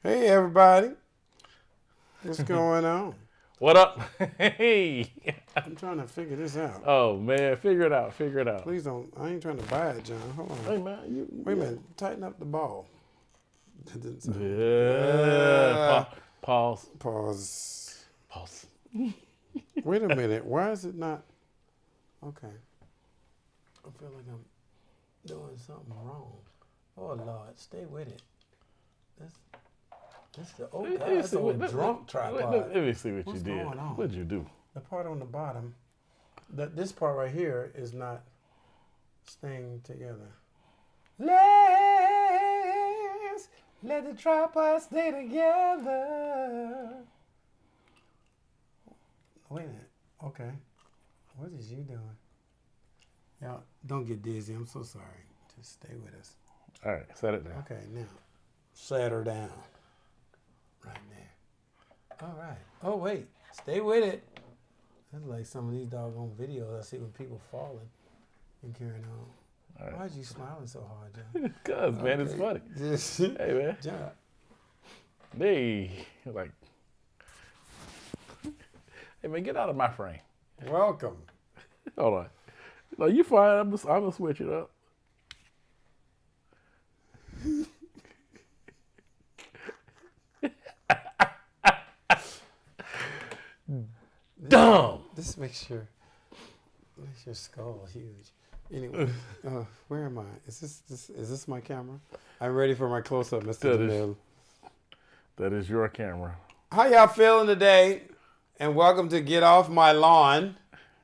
Hey, everybody. What's going on? What up? Hey. I'm trying to figure this out. Oh man, figure it out. Figure it out. Please don't. I ain't trying to buy it, John. Hold on. Hey man, Wait a minute. Tighten up the ball. That didn't sound. Yeah. Pause. Pause. Pause. Wait a minute. Why is it not? Okay. I feel like I'm doing something wrong. Oh Lord, stay with it. That's the old guy. That's the old drunk tripod. Let me see what What's you did. going on? What'd you do? The part on the bottom, this part right here is not staying together. Let's let the tripod stay together. Wait a minute. Okay. What is you doing? Y'all, don't get dizzy. I'm so sorry. Just stay with us. All right, set it down. Okay, now, set her down. Right there. All right. Oh, wait. Stay with it. That's like some of these doggone videos I see with people falling and carrying on. All right. Why is you smiling so hard, John? Cause man, it's funny. Just, Hey man. John. Hey, like. Hey man, get out of my frame. Welcome. Hold on. No, you fine. I'm gonna switch it up. Dumb. This makes your skull huge. Anyway, where am I? Is this my camera? I'm ready for my close-up, Mr. DeMille. That is your camera. How y'all feeling today? And welcome to Get Off My Lawn.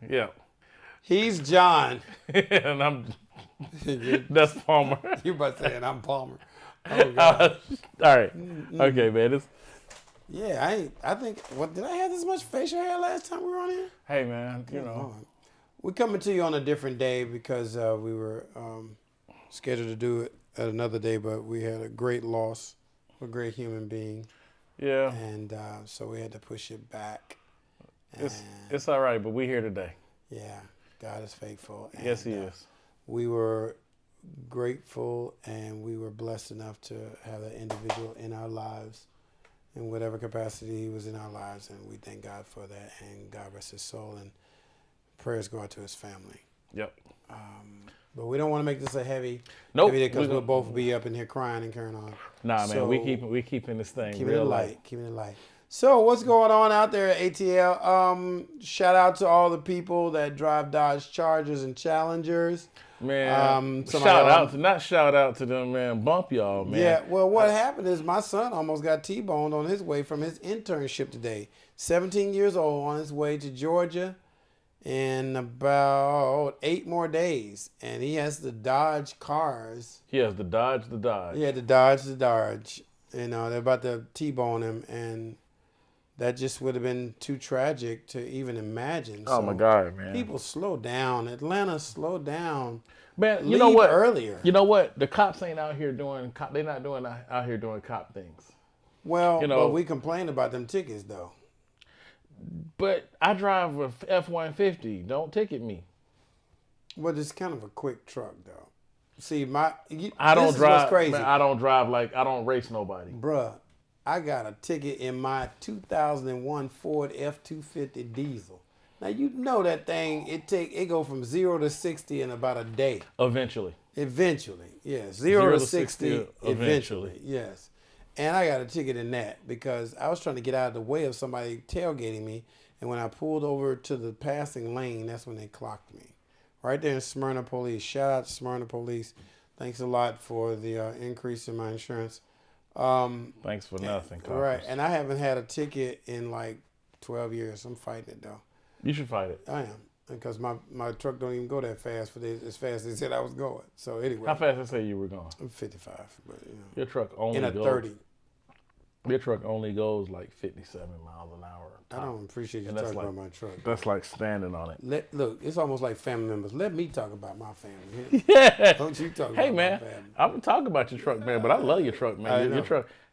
Yeah. He's John. And I'm. That's Palmer. You about to say it, I'm Palmer. Oh, God. All right. Okay, man. Yeah, I think, did I have this much facial hair last time we were on here? Hey, man, you know. We're coming to you on a different day because we were scheduled to do it at another day, but we had a great loss, a great human being. Yeah. And so we had to push it back. It's all right, but we're here today. Yeah, God is faithful. And, yes, he is. We were grateful and we were blessed enough to have that individual in our lives in whatever capacity he was in our lives, and we thank God for that, and God rest his soul, and prayers go out to his family. Yep. But we don't want to make this a heavy day because we'll both be up in here crying and carrying on. Nah, man, we keeping this thing real light. Keeping it light. So what's going on out there at ATL? Shout out to all the people that drive Dodge Chargers and Challengers. Man, not shout out to them, man. Bump y'all, man. Yeah, well, what happened is my son almost got T-boned on his way from his internship today. 17 years old, on his way to Georgia in about 8 more days. And he has to dodge cars. He has to dodge the Dodge. He had to dodge the Dodge. You know, they're about to T-bone him, and that just would have been too tragic to even imagine. Oh, my God, man. People, slow down. Atlanta, slow down. Man, you Leave know what? Earlier. You know what? The cops ain't out here doing. They're not doing out here doing cop things. Well, you know, but we complain about them tickets though. But I drive a F-150. Don't ticket me. Well, it's kind of a quick truck though. See, I don't drive. What's crazy. Man, I don't drive like I don't race nobody. Bruh, I got a ticket in my 2001 Ford F-250 diesel. Now you know that thing. It go from 0 to 60 in about a day. Eventually, yes. 0 to 60 eventually. Yes. And I got a ticket in that because I was trying to get out of the way of somebody tailgating me. And when I pulled over to the passing lane, that's when they clocked me. Right there in Smyrna Police. Shout out to Smyrna Police. Thanks a lot for the increase in my insurance. Thanks for nothing, coppers. Right. And I haven't had a ticket in like 12 years. I'm fighting it though. You should fight it. I am. Because my truck don't even go that fast as fast as they said I was going. So anyway. How fast they say you were going? I'm 55, but you know. Your truck only in a goes 30. Your truck only goes like 57 miles an hour. I don't appreciate you talking about my truck. That's like standing on it. Look, it's almost like family members. Let me talk about my family. Yeah. Don't you talk hey about man, my family. I'm gonna talk about your truck, man. But I love your truck, man.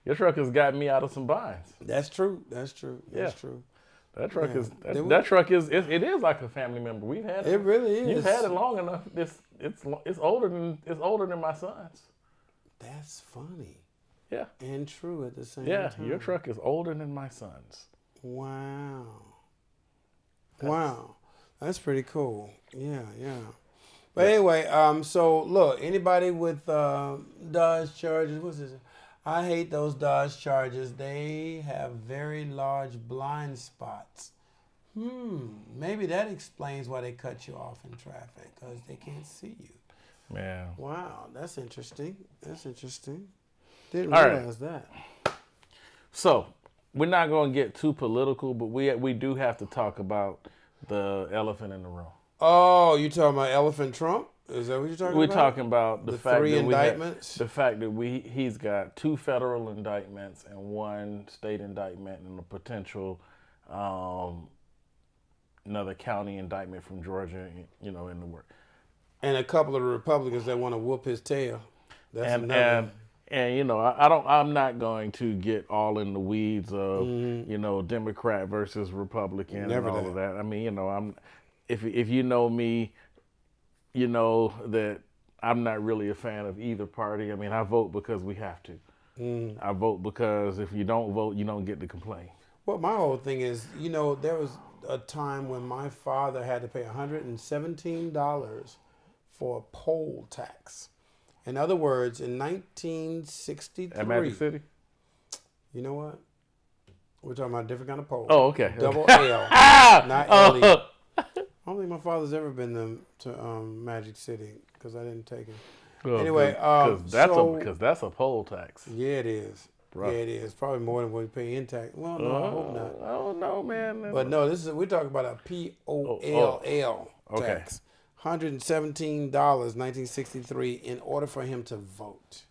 Your truck has got me out of some binds. That's true. That's true. That truck that truck is like a family member. We've had it. It really is. You've had it long enough. It's older than my son's. That's funny. Yeah. And true at the same time. Yeah, your truck is older than my son's. Wow. Wow. That's pretty cool. Yeah. But anyway, so look, anybody with Dodge Chargers, what's this? I hate those Dodge Chargers. They have very large blind spots. Maybe that explains why they cut you off in traffic, because they can't see you. Man. Wow, that's interesting. Didn't realize that. So, we're not going to get too political, but we do have to talk about the elephant in the room. Oh, you talking about Elephant Trump? Is that what you're talking about? We're talking about the fact 3 that indictments? he's got 2 federal indictments and 1 state indictment and a potential another county indictment from Georgia, in the work. And a couple of Republicans that want to whoop his tail. That's and I'm not going to get all in the weeds of Democrat versus Republican and all of that. I mean, if you know me, you know that I'm not really a fan of either party. I mean, I vote because we have to. I vote because if you don't vote, you don't get to complain. Well, my whole thing is, there was a time when my father had to pay $117 for a poll tax. In other words, in 1963. At Magic City? You know what? We're talking about a different kind of poll. Oh, okay. Double L. Not L-E. I don't think my father's ever been to Magic City because I didn't take him. Well, anyway, because that's a poll tax. Yeah, it is. Bro. Yeah, it is. Probably more than what we pay in tax. Well, no, I hope not. I don't know, man. But no, we're talking about a POLL tax. $117, 1963, in order for him to vote.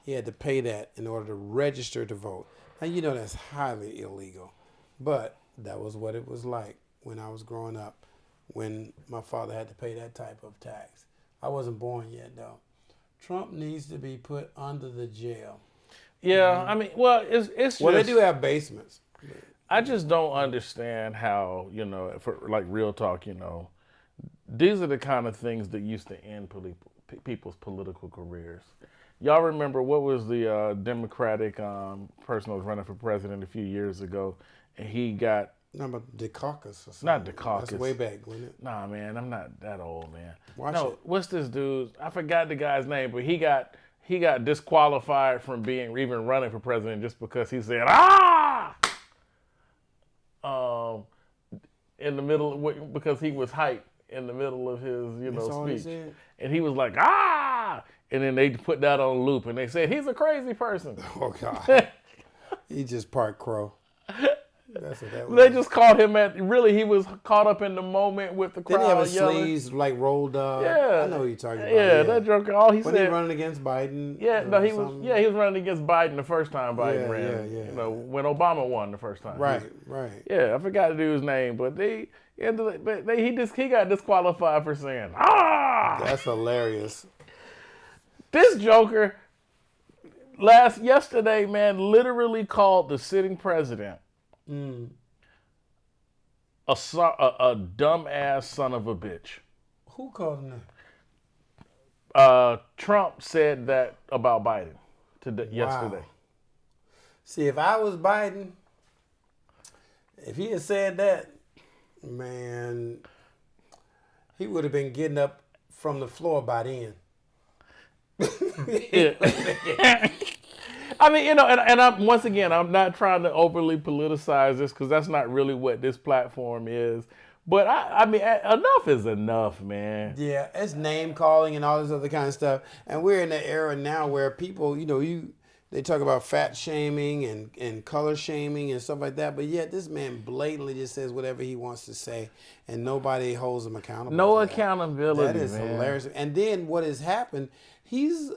He had to pay that in order to register to vote. Now, that's highly illegal. But that was what it was like when I was growing up, when my father had to pay that type of tax. I wasn't born yet, though. Trump needs to be put under the jail. Yeah, I mean, well, it's just... Well, they do have basements. I just don't understand how, for like real talk, these are the kind of things that used to end people's political careers. Y'all remember what was the Democratic person that was running for president a few years ago, and he got... Number Dukakis or something. Not Dukakis. That's way back, wasn't it? Nah, man, I'm not that old, man. Watch it. What's this dude? I forgot the guy's name, but he got disqualified from being even running for president just because he said in the middle because he was hyped in the middle of his speech, and he was like and then they put that on loop and they said he's a crazy person. Oh God, he just part crow. That's what that was. They just caught him he was caught up in the moment with the crowd. Didn't he have his yelling. Sleeves like rolled up? Yeah, I know who you're talking about. Yeah, that drunk. All he said. When he running against Biden. Yeah, no, he was. Yeah, he was running against Biden the first time Biden ran. Yeah. When Obama won the first time. Right. Yeah, I forgot the dude's name, but he got disqualified for saying That's hilarious. This joker yesterday, man, literally called the sitting president a dumbass son of a bitch. Who called him that? Trump said that about Biden yesterday. See, if I was Biden, if he had said that, man, he would have been getting up from the floor by then. I mean, and I'm once again, I'm not trying to overly politicize this because that's not really what this platform is. But I mean, enough is enough, man. Yeah, it's name calling and all this other kind of stuff. And we're in the era now where people, they talk about fat shaming and color shaming and stuff like that. But yet this man blatantly just says whatever he wants to say, and nobody holds him accountable. No accountability. That is hilarious. And then what has happened? He's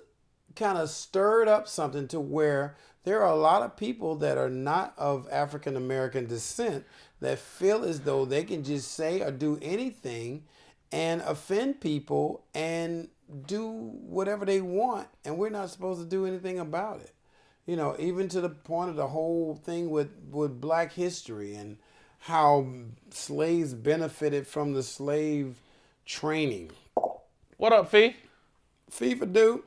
kind of stirred up something to where there are a lot of people that are not of African American descent that feel as though they can just say or do anything and offend people and do whatever they want, and we're not supposed to do anything about it. Even to the point of the whole thing with Black history and how slaves benefited from the slave training. What up, Fee? FIFA dude.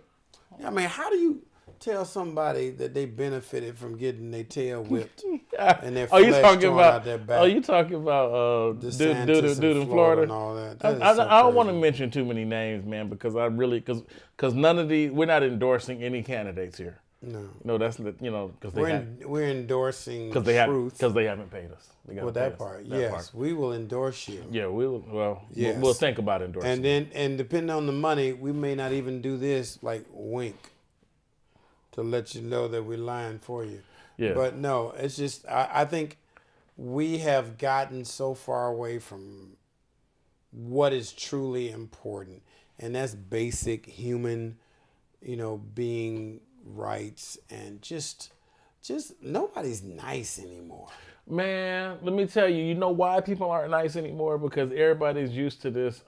I mean, how do you tell somebody that they benefited from getting their tail whipped and their flesh torn out their back. Oh, you talking about dude in Florida and all that? I don't want to mention too many names, man, because I really because none of we're not endorsing any candidates here. No, that's because we're endorsing truth because they haven't paid us. That part, yes, we will endorse you. Yeah, we'll think about endorsing. And depending on the money, we may not even do this like wink to let you know that we're lying for you. Yeah. But no, it's just I think we have gotten so far away from what is truly important, and that's basic human, being rights, and just nobody's nice anymore. Man, let me tell you, you know why people aren't nice anymore? Because everybody's used to this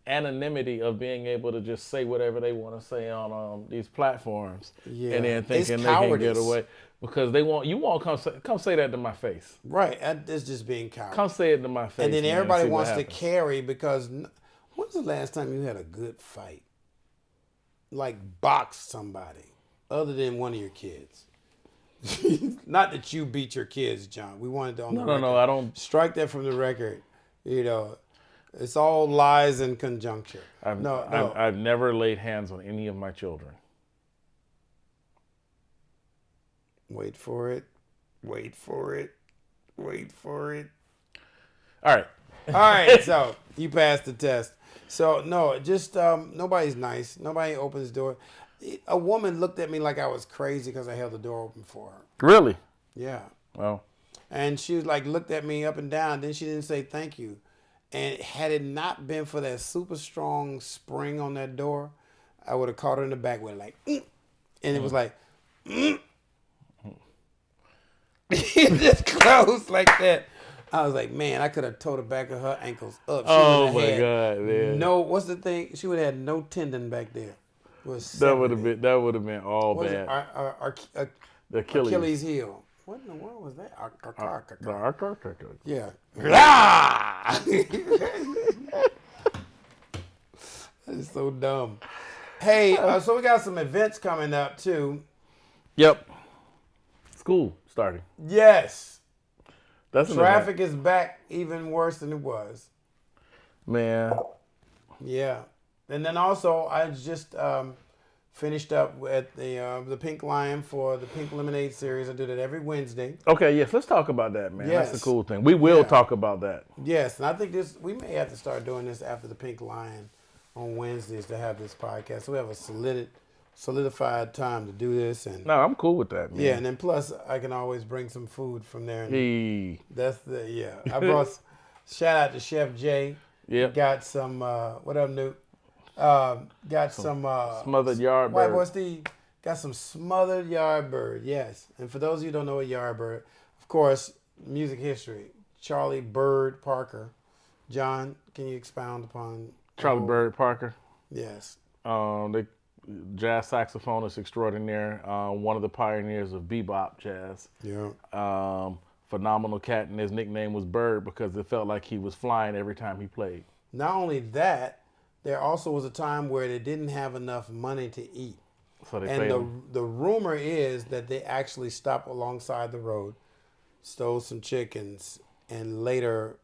anonymity of being able to just say whatever they want to say on these platforms, and then thinking they can get away because you won't come say that to my face. Right, it's just being cowardly. Come say it to my face. And then everybody wants to carry because when's the last time you had a good fight? Like boxed somebody other than one of your kids. Not that you beat your kids, John. We wanted to No, I don't strike that from the record. It's all lies and conjuncture. I've never laid hands on any of my children. Wait for it. All right. So you passed the test. So no, just nobody's nice. Nobody opens the door. A woman looked at me like I was crazy because I held the door open for her. Really? Yeah. Well. And she was like, looked at me up and down. Then she didn't say thank you. And had it not been for that super strong spring on that door, I would have caught her in the back with like, and it was like, it just closed like that. I was like, man, I could have towed the back of her ankles up. Oh my God, man! No, what's the thing? She would have had no tendon back there. That would have been all bad. The Achilles heel. What in the world was that? Yeah. That is so dumb. Hey, so we got some events coming up too. Yep. School starting. Yes. Traffic is back even worse than it was. Man. Yeah. And then also I just finished up at the Pink Lion for the Pink Lemonade series. I do that every Wednesday. Okay, yes, let's talk about that, man. Yes. That's the cool thing. We will talk about that. Yes, and I think we may have to start doing this after the Pink Lion on Wednesdays to have this podcast. So we have a solidified time to do this. And no, I'm cool with that, man. Yeah, and then plus I can always bring some food from there. And that's I brought shout out to Chef Jay. Yeah. Got some what up, Newt? Got some smothered yardbird. White Boy Steve got some smothered yardbird. Yes, and for those of you who don't know what yardbird, of course, music history. Charlie Bird Parker. John, can you expound upon Charlie Bird Parker? Yes. The jazz saxophonist extraordinaire. One of the pioneers of bebop jazz. Yeah. Phenomenal cat, and his nickname was Bird because it felt like he was flying every time he played. Not only that. There also was a time where they didn't have enough money to eat. So the rumor is that they actually stopped alongside the road, stole some chickens, and later,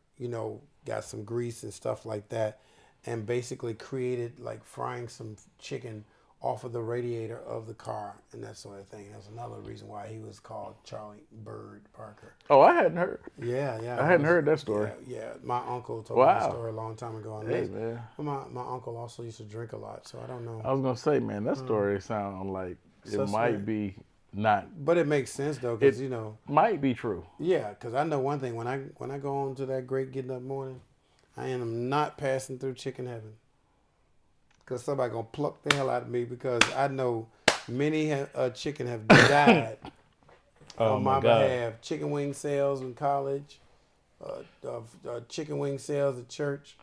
got some grease and stuff like that, and basically created like frying some chicken off of the radiator of the car and that sort of thing. That's another reason why he was called Charlie Bird Parker. Oh, I hadn't heard. Yeah. I hadn't heard that story. Yeah. My uncle told me the story a long time ago. Hey, man. My uncle also used to drink a lot, so I don't know. I was gonna say, man, that story sounds like it might be not. But it makes sense though, because might be true. Yeah, because I know one thing: when I go on to that great getting up morning, I am not passing through chicken heaven. Because somebody going to pluck the hell out of me because I know many chicken have died on my behalf. Chicken wing sales in college, chicken wing sales at church,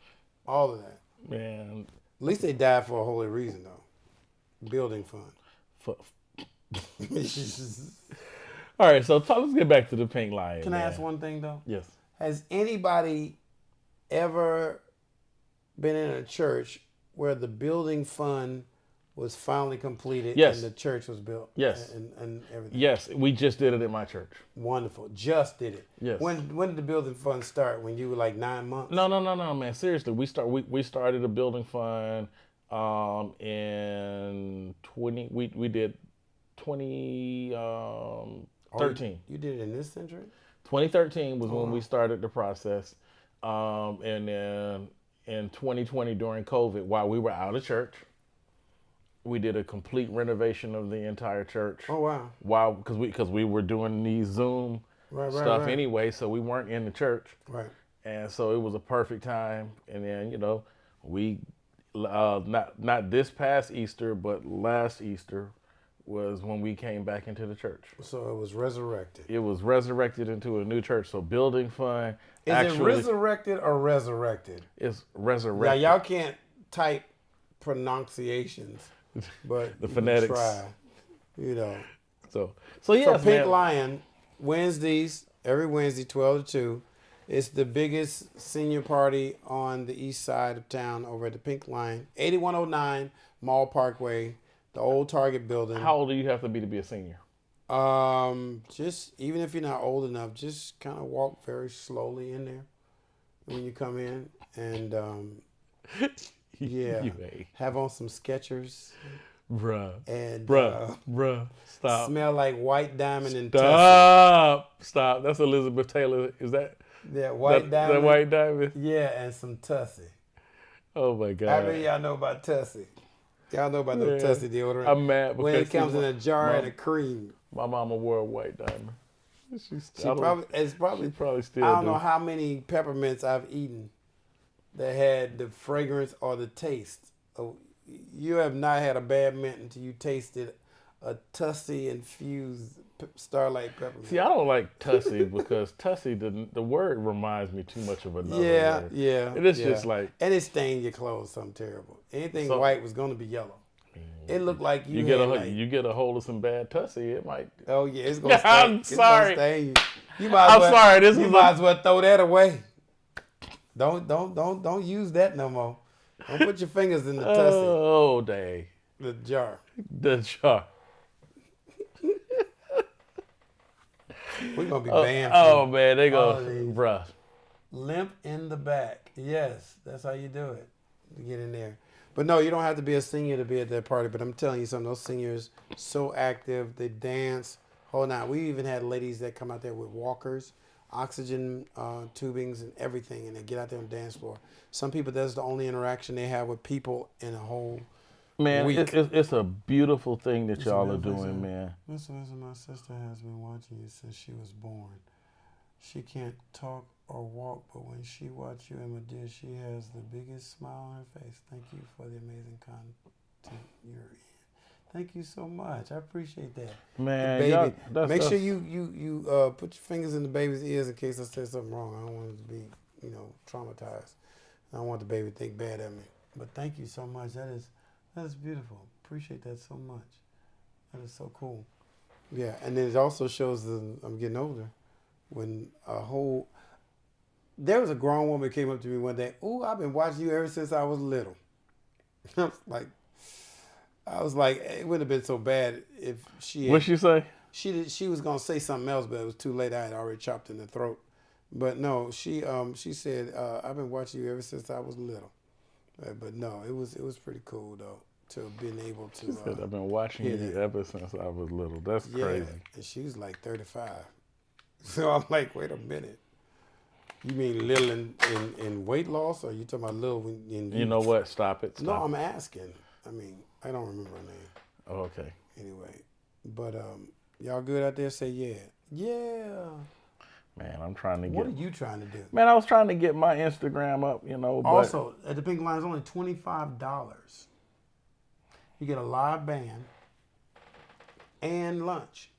all of that. Man. At least they died for a holy reason, though. Building fund. All right, so let's get back to the Pink Lion. Can I ask one thing, though? Yes. Has anybody ever been in a church where the building fund was finally completed. Yes. And the church was built. Yes. And everything. Yes, we just did it at my church. Wonderful. Just did it. Yes. When did the building fund start? When you were like 9 months? No, man. Seriously, we started a building fund in 20. We did 2013. You did it in this century? 2013 was when we started the process, and then in 2020 during COVID, while we were out of church, we did a complete renovation of the entire church. Oh wow! Wow, because we were doing these Zoom stuff anyway, so we weren't in the church. Right. And so it was a perfect time. And then we not this past Easter, but last Easter was when we came back into the church. So it was resurrected. It was resurrected into a new church. So building fund. Is it resurrected or resurrected? It's resurrected. Now y'all can't type pronunciations, but the phonetics. Try. So yes, so Pink Lion, Wednesdays, every Wednesday, 12 to 2. It's the biggest senior party on the east side of town over at the Pink Lion, 8109 Mall Parkway, the old Target building. How old do you have to be a senior? Just even if you're not old enough, just kind of walk very slowly in there when you come in, and have on some Skechers. Bruh. And Stop. Smell like White Diamond and Tussie. Stop. That's Elizabeth Taylor. Is that? Yeah, White Diamond. That White Diamond. Yeah, and some Tussie. Oh my God. How many y'all know about Tussie? Y'all know about the Tussie deodorant? I'm mad because when it comes in a jar and a cream. My mama wore a White Diamond. It's probably still. I don't know how many peppermints I've eaten that had the fragrance or the taste. You have not had a bad mint until you tasted a Tussie infused Starlight peppermint. See, I don't like Tussie because Tussie, the word reminds me too much of another word. Yeah. It is just like... And it stained your clothes something terrible. Anything white was going to be yellow. It looked like you get a hold of some bad Tussie, it might... Oh, yeah, it's going to stain. I'm sorry. You might as well throw that away. Don't use that no more. Don't put your fingers in the Tussie. Oh, dang. The jar. The jar. We're going to be banned. Oh, man, they go, bruh. Limp in the back. Yes, that's how you do it. To get in there. But no, you don't have to be a senior to be at that party. But I'm telling you something, those seniors, so active. They dance. Hold on. We even had ladies that come out there with walkers, oxygen tubings and everything, and they get out there on the dance floor. Some people, that's the only interaction they have with people in a whole week. It's a beautiful thing that y'all are doing, man. Listen, my sister has been watching you since she was born. She can't talk or walk, but when she watches you, Emma dear, she has the biggest smile on her face. Thank you for the amazing content you're in. Thank you so much. I appreciate that. Man, baby, make sure you put your fingers in the baby's ears in case I said something wrong. I don't want it to be, traumatized. I don't want the baby to think bad at me. But thank you so much. That is beautiful. Appreciate that so much. That is so cool. Yeah, and then it also shows I'm getting older. When there was a grown woman that came up to me one day. Ooh, I've been watching you ever since I was little. I was like, it wouldn't have been so bad if she. What'd she say? She was gonna say something else, but it was too late. I had already chopped in the throat. But no, she said, I've been watching you ever since I was little. But no, it was pretty cool though to have been able to. She said, I've been watching you ever since I was little. That's crazy. And she was like 35. So I'm like, wait a minute. You mean little in weight loss, or you talking about little in? You know what? Stop it. No, I'm asking. I mean, I don't remember her name. Oh, okay. Anyway, but y'all good out there? Say yeah. Yeah. Man, I'm trying to get. What are you trying to do? Man, I was trying to get my Instagram up, But also, at the Pink Lion, it's only $25. You get a live band and lunch.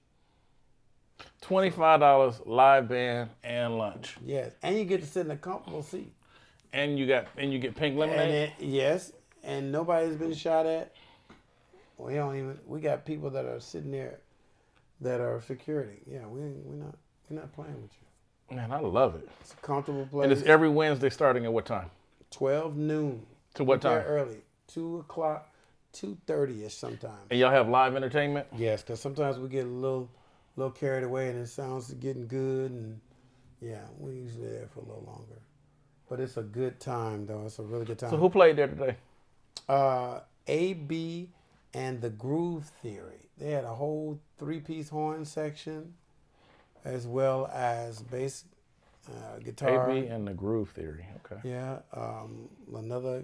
$25 live band and lunch. Yes, and you get to sit in a comfortable seat. And you get pink lemonade. Yes, and nobody's been shot at. We got people that are sitting there that are security. Yeah, we're not playing with you. Man, I love it. It's a comfortable place. And it's every Wednesday starting at what time? 12 noon. To what time? Early. 2 o'clock 2:30ish sometimes. And y'all have live entertainment? Yes, because sometimes we get a little carried away and it sounds getting good, and yeah, we usually there for a little longer. But it's a good time though. It's a really good time. So who played there today? AB and the Groove Theory. They had a whole 3-piece horn section, as well as bass, guitar. AB and the Groove Theory. Okay. Yeah, another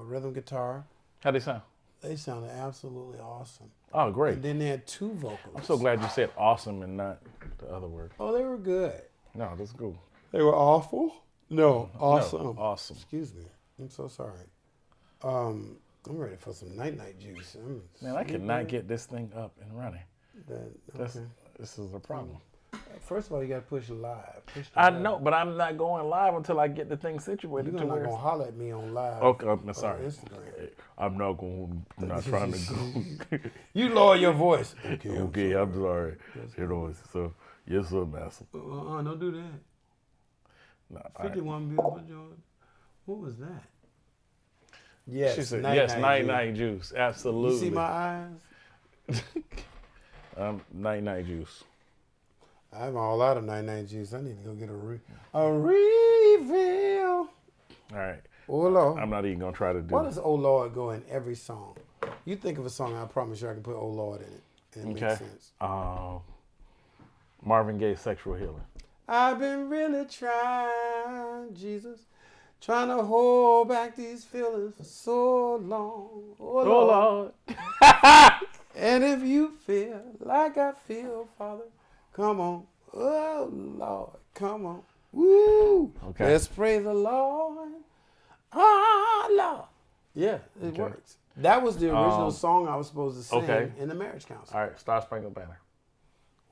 rhythm guitar. How'd they sound? They sounded absolutely awesome. Oh, great. And then they had 2 vocalists. I'm so glad you said awesome and not the other word. Oh, they were good. No, that's cool. They were awful? No, awesome. No, awesome. Excuse me. I'm so sorry. I'm ready for some night juice. Man, I cannot get this thing up and running. Okay. This is a problem. First of all, you got to push live. I know, but I'm not going live until I get the thing situated. You're not going to holler at me on live. Okay, I'm sorry. Instagram. I'm not trying to go. You lower your voice. Okay, I'm sorry. You know, so, yes, sir, master. Don't do that. No, 51 beautiful Jordan. What was that? Yes, she said, yes, night juice. Absolutely. You see my eyes? Night juice. I'm all out of night juice. I need to go get a refill. All right. Oh, Lord. I'm not even going to try to do Why does Oh Lord go in every song? You think of a song, I promise you I can put Oh Lord in it. And it makes sense. Marvin Gaye's Sexual Healing. I've been really trying, Jesus, trying to hold back these feelings for so long. Oh, Lord. And if you feel like I feel, Father, come on. Oh, Lord, come on. Woo. Okay. Let's praise the Lord. Ah, Lord. Yeah, it works. That was the original song I was supposed to sing in the marriage council. All right, Star Spangled Banner.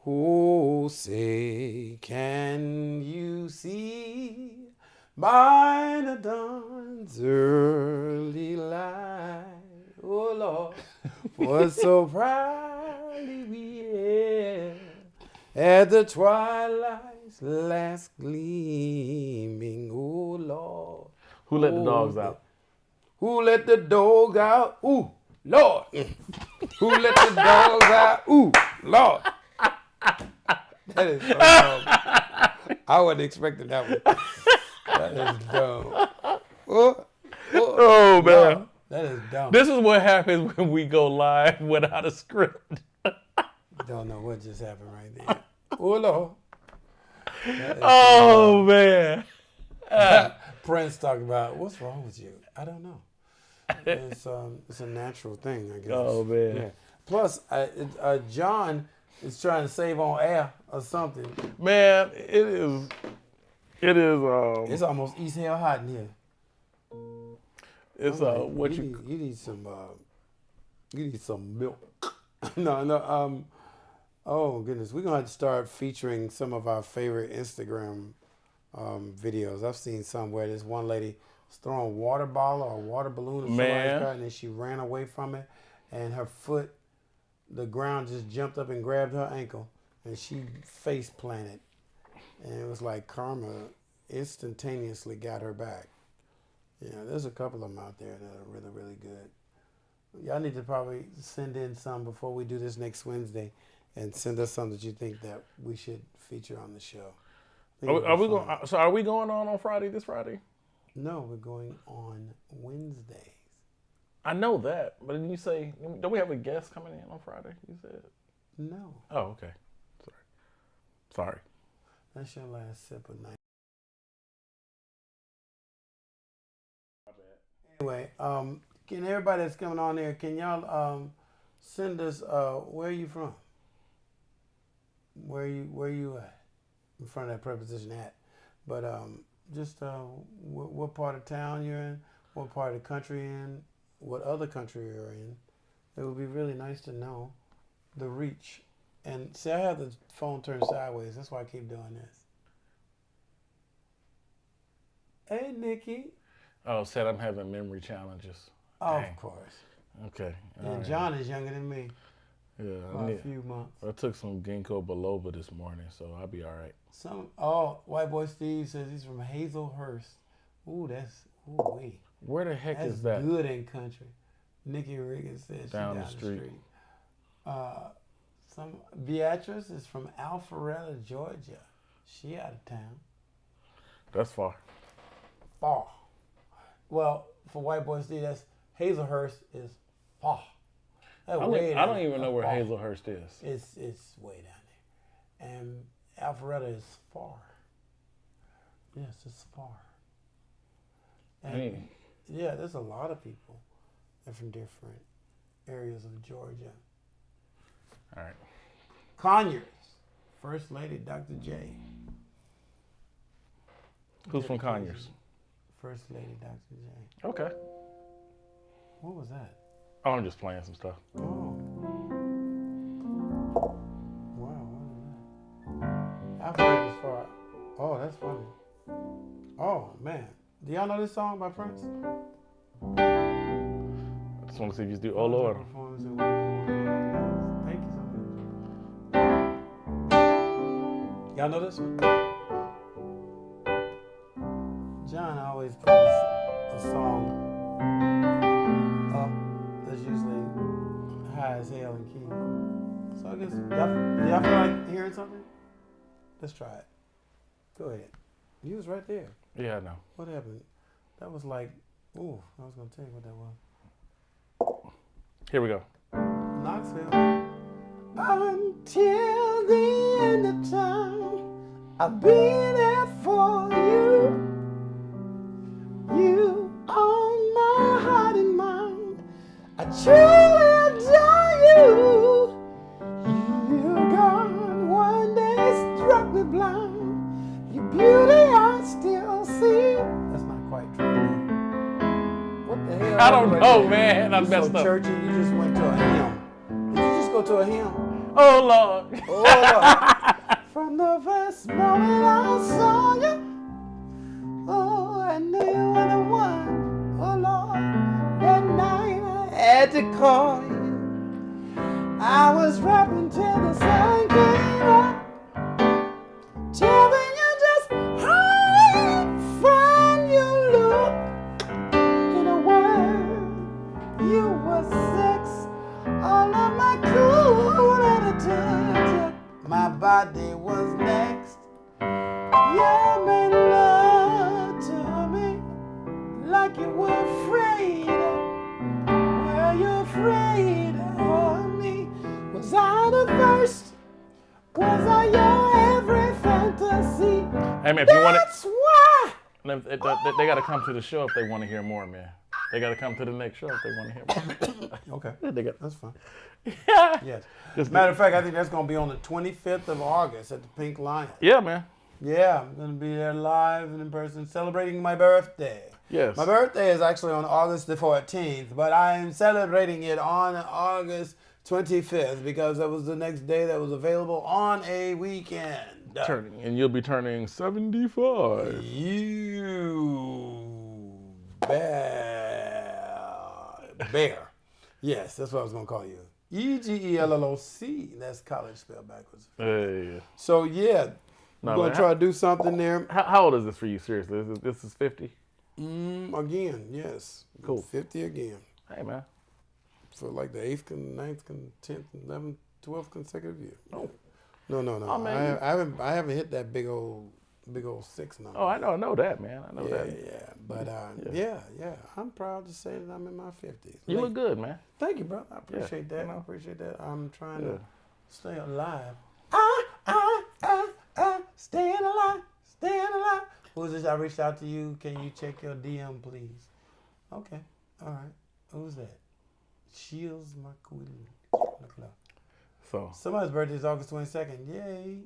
Oh, say, can you see by the dawn's early light, oh Lord, what so proudly we hailed at the twilight's last gleaming, oh Lord. Who let the dogs out? Who let the dog out? Ooh, Lord. Who let the dogs out? Ooh, Lord. That is so dumb. I wasn't expecting that one. That is dumb. Oh, man. No, that is dumb. This is what happens when we go live without a script. Don't know what just happened right there. Oh, Lord. Oh, man. Prince talking about, what's wrong with you? I don't know. It's a natural thing, I guess. Oh, man. Yeah. Plus, John is trying to save on air or something. Man, it is. It's almost East Hell hot in here. It's you need some milk. No. Oh goodness, we're gonna have to start featuring some of our favorite Instagram videos. I've seen some where this one lady was throwing a water bottle or a water balloon at somebody's car, and then she ran away from it, and her foot, the ground just jumped up and grabbed her ankle, and she face planted, and it was like karma instantaneously got her back. Yeah, there's a couple of them out there that are really, really good. Y'all need to probably send in some before we do this next Wednesday, and send us some that you think that we should feature on the show. Are we going? So are we going on Friday? This Friday? No, we're going on Wednesdays. I know that, but didn't you say? Don't we have a guest coming in on Friday? You said. No. Oh, okay. Sorry. That's your last sip of night. Anyway, can everybody that's coming on there, can y'all send us where are you from? Where you at? In front of that preposition at. But just what part of town you're in, what part of the country you're in, what other country you're in. It would be really nice to know the reach. And see, I have the phone turned sideways. That's why I keep doing this. Hey, Nikki. Oh, said I'm having memory challenges. Oh, of course. Okay. And John is younger than me. Yeah, by a few months. I took some ginkgo biloba this morning, so I'll be all right. White boy Steve says he's from Hazelhurst. Ooh, wait. Where the heck is that? Good in country. Nikki Regan said she's down the street. Some Beatrice is from Alpharetta, Georgia. She out of town. That's far. Far. Well, for White Boy Steve, that's Hazelhurst is far. I don't even know where Hazelhurst is. It's way down there. And Alpharetta is far. Yes, it's far. And yeah, there's a lot of people that are from different areas of Georgia. All right. Conyers, First Lady Dr. J. Who's from Conyers? First Lady Dr. J. Okay. What was that? Oh, I'm just playing some stuff. Oh. Wow, what was that? Alphabet is far. Oh, that's funny. Oh, man. Do y'all know this song by Prince? I just want to see if you do Oh Lord. Thank you so much. Y'all know this one? John always puts a song up that's usually high as hell in key. So I guess, do y'all feel like hearing something? Let's try it. Go ahead. You was right there. Yeah, I know. What happened? That was like, ooh, I was going to tell you what that was. Here we go. Knoxville. Until the end of time, I'll be there for you. You own my heart and mind. I truly adore you. You're gone, one day struck me blind. Your beauty I still see. That's not quite true. What the hell? I don't know, man. I messed up. Churchy, you just went to a hymn. Did you just go to a hymn? Oh Lord. Oh Lord. From the first moment I saw you, oh, I knew you were the one. Oh Lord, that night I had to call you. I was rapping till the sun came up. Telling you just how fine you look. In a word, you were sex. All of my cool attitude. My body was next. You made love to me like you were afraid. Were you afraid of me? Was I the first? Was I your every fantasy? Hey man, if you want it, that's why. they got to come to the show if they want to hear more, man. They got to come to the next show if they want to hear more. Okay, that's fine. Yes. Matter of fact, I think that's going to be on the 25th of August at the Pink Lion. Yeah, man. Yeah, I'm going to be there live and in person celebrating my birthday. Yes. My birthday is actually on August the 14th, but I am celebrating it on August 25th because that was the next day that was available on a weekend. And you'll be turning 75. You bear. Yes, that's what I was going to call you. EGELLOC. That's college spelled backwards. Hey. So, yeah, we're going to try to do something there. How old is this for you, seriously? This is 50? Again, yes. Cool. 50 again. Hey, man. For like the 8th, 9th, 10th, 11th, 12th consecutive year. Oh. No. Oh, man, I haven't hit that big old 6 number. Oh, I know that, man. I know that. Yeah. But yeah. I'm proud to say that I'm in my 50s. You look good, man. Thank you, bro. I appreciate that. You know? I appreciate that. I'm trying to stay alive. Staying alive. Who's this? I reached out to you. Can you check your DM, please? Okay. All right. Who's that? Shields McQueen. So somebody's birthday is August 22nd. Yay.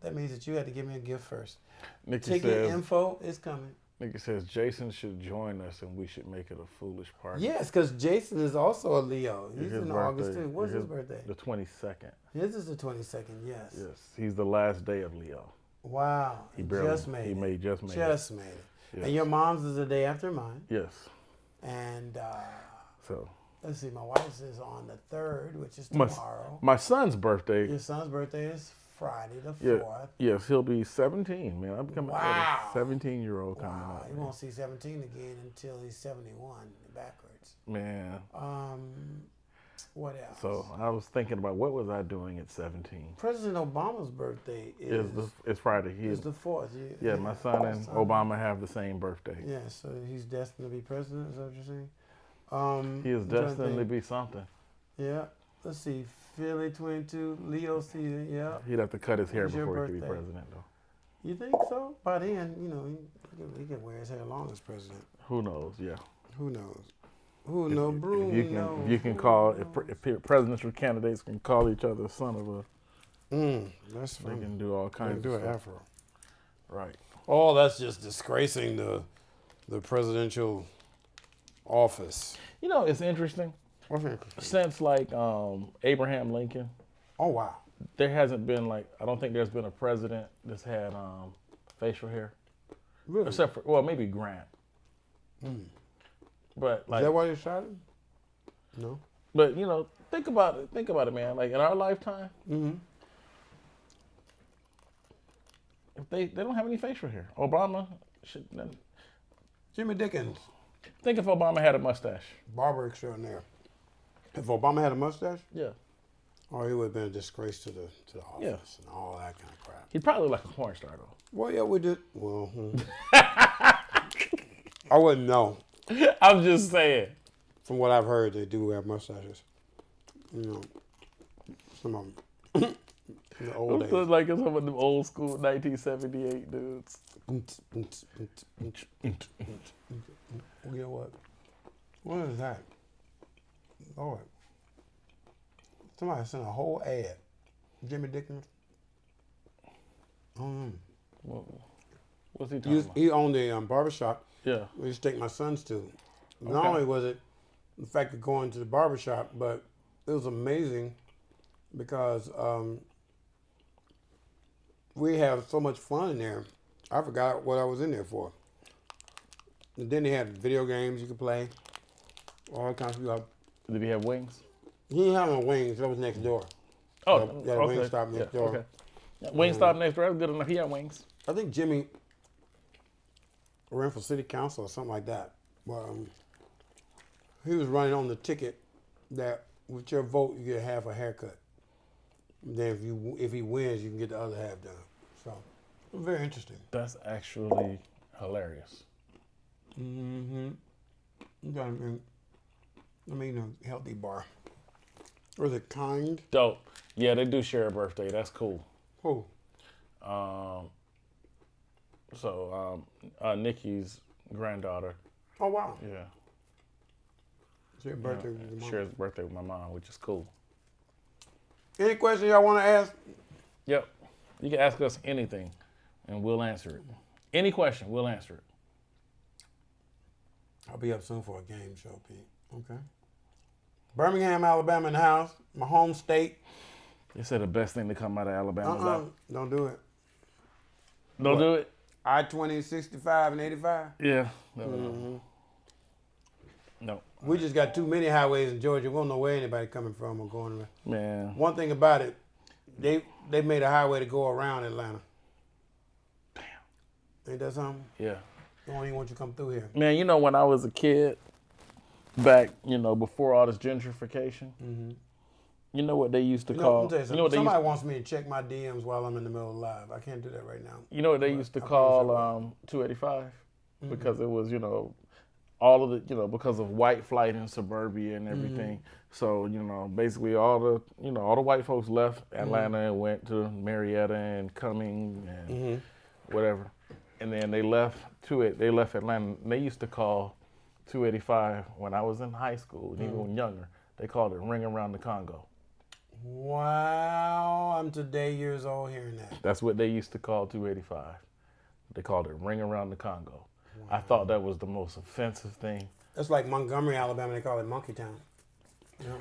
That means that you had to give me a gift first. Nikki Ticket says, info is coming. Nikki says Jason should join us and we should make it a foolish party. Yes, because Jason is also a Leo. He's in birthday. August too. What's his birthday? The 22nd. His is the 22nd, yes. Yes. He's the last day of Leo. Wow. He barely, just made it. Just made it. Just made it. Yes. And your mom's is the day after mine. Yes. And so let's see, my wife's is on the 3rd, which is tomorrow. My son's birthday. Your son's birthday is Friday the 4th. Yes, he'll be 17, man. I'm coming Wow. 17-year-old coming up. You won't see 17 again until he's 71 backwards. Man. What else? So I was thinking about what was I doing at 17. President Obama's birthday it's Friday. It's the 4th. Yeah, my son and Obama have the same birthday. Yeah, so he's destined to be president. Is that what you're saying? He is destined to be something. Yeah. Let's see. Philly 22, Leo season. Yeah. He'd have to cut his hair before he could be president, though. You think so? By then, he can wear his hair long as president. Who knows? Yeah. Who knows? Who knows? If you can call, if presidential candidates can call each other son of a, that's funny. They can do all kinds of stuff. Do an afro. Right. Oh, that's just disgracing the presidential office. It's interesting. What's interesting? Since Abraham Lincoln. Oh wow. There hasn't been I don't think there's been a president that's had facial hair. Really? Except for maybe Grant. But is that why you shot him? No. But think about it, man. In our lifetime, if they don't have any facial hair. Obama should. Jimmy Dickens. Think if Obama had a mustache. Barber extraordinaire. If Obama had a mustache? Yeah. Oh, he would have been a disgrace to the office and all that kind of crap. He'd probably look like a porn star though. Well, yeah, we did. Well, I wouldn't know. I'm just saying. From what I've heard, they do have mustaches. Some of them. In the old days. Looks like some of them old school 1978 dudes. You know what? What is that? Lord. Somebody sent a whole ad. Jimmy Dickens. What's he talking about? He owned a barbershop. Yeah. We used to take my sons to. Not only was it the fact of going to the barbershop, but it was amazing because we have so much fun in there. I forgot what I was in there for. And then they had video games you could play. All kinds of stuff. Did he have wings? He didn't have no wings. That was next door. Oh, yeah, okay. Wingstop next door. Okay. Yeah, Wingstop next door. That's good enough. He had wings. I think Jimmy ran for city council or something like that. But he was running on the ticket that with your vote you get half a haircut. Then if he wins, you can get the other half done. So very interesting. That's actually hilarious. Mm-hmm. I mean a healthy bar. Or is it Kind? Dope. Yeah, they do share a birthday. That's cool. Who? Nikki's granddaughter. Oh wow. Yeah. Shares birthday with your mom. Shares birthday with my mom, which is cool. Any questions y'all want to ask? Yep. You can ask us anything, and we'll answer it. Any question, we'll answer it. I'll be up soon for a game show, Pete. Okay. Birmingham, Alabama in the house. My home state. They said the best thing to come out of Alabama is out. Don't do it. Don't do it? I-20, 65, and 85? Yeah. No. We just got too many highways in Georgia. We don't know where anybody coming from or going around. Man. One thing about it, they made a highway to go around Atlanta. Damn. Ain't that something? Yeah. They don't even want you to come through here. Man, when I was a kid, back, before all this gentrification, you know what they used to call... Somebody wants me to check my DMs while I'm in the middle of live. I can't do that right now. You know what they used to call 285? Because it was, all of the, because of white flight in suburbia and everything. So, basically all the white folks left Atlanta and went to Marietta and Cumming and whatever. And then they left Atlanta. And they used to call 285 when I was in high school, and even when younger, they called it Ring Around the Congo. Wow, I'm today years old hearing that. That's what they used to call 285. They called it Ring Around the Congo. Wow. I thought that was the most offensive thing. That's like Montgomery, Alabama. They call it Monkey Town.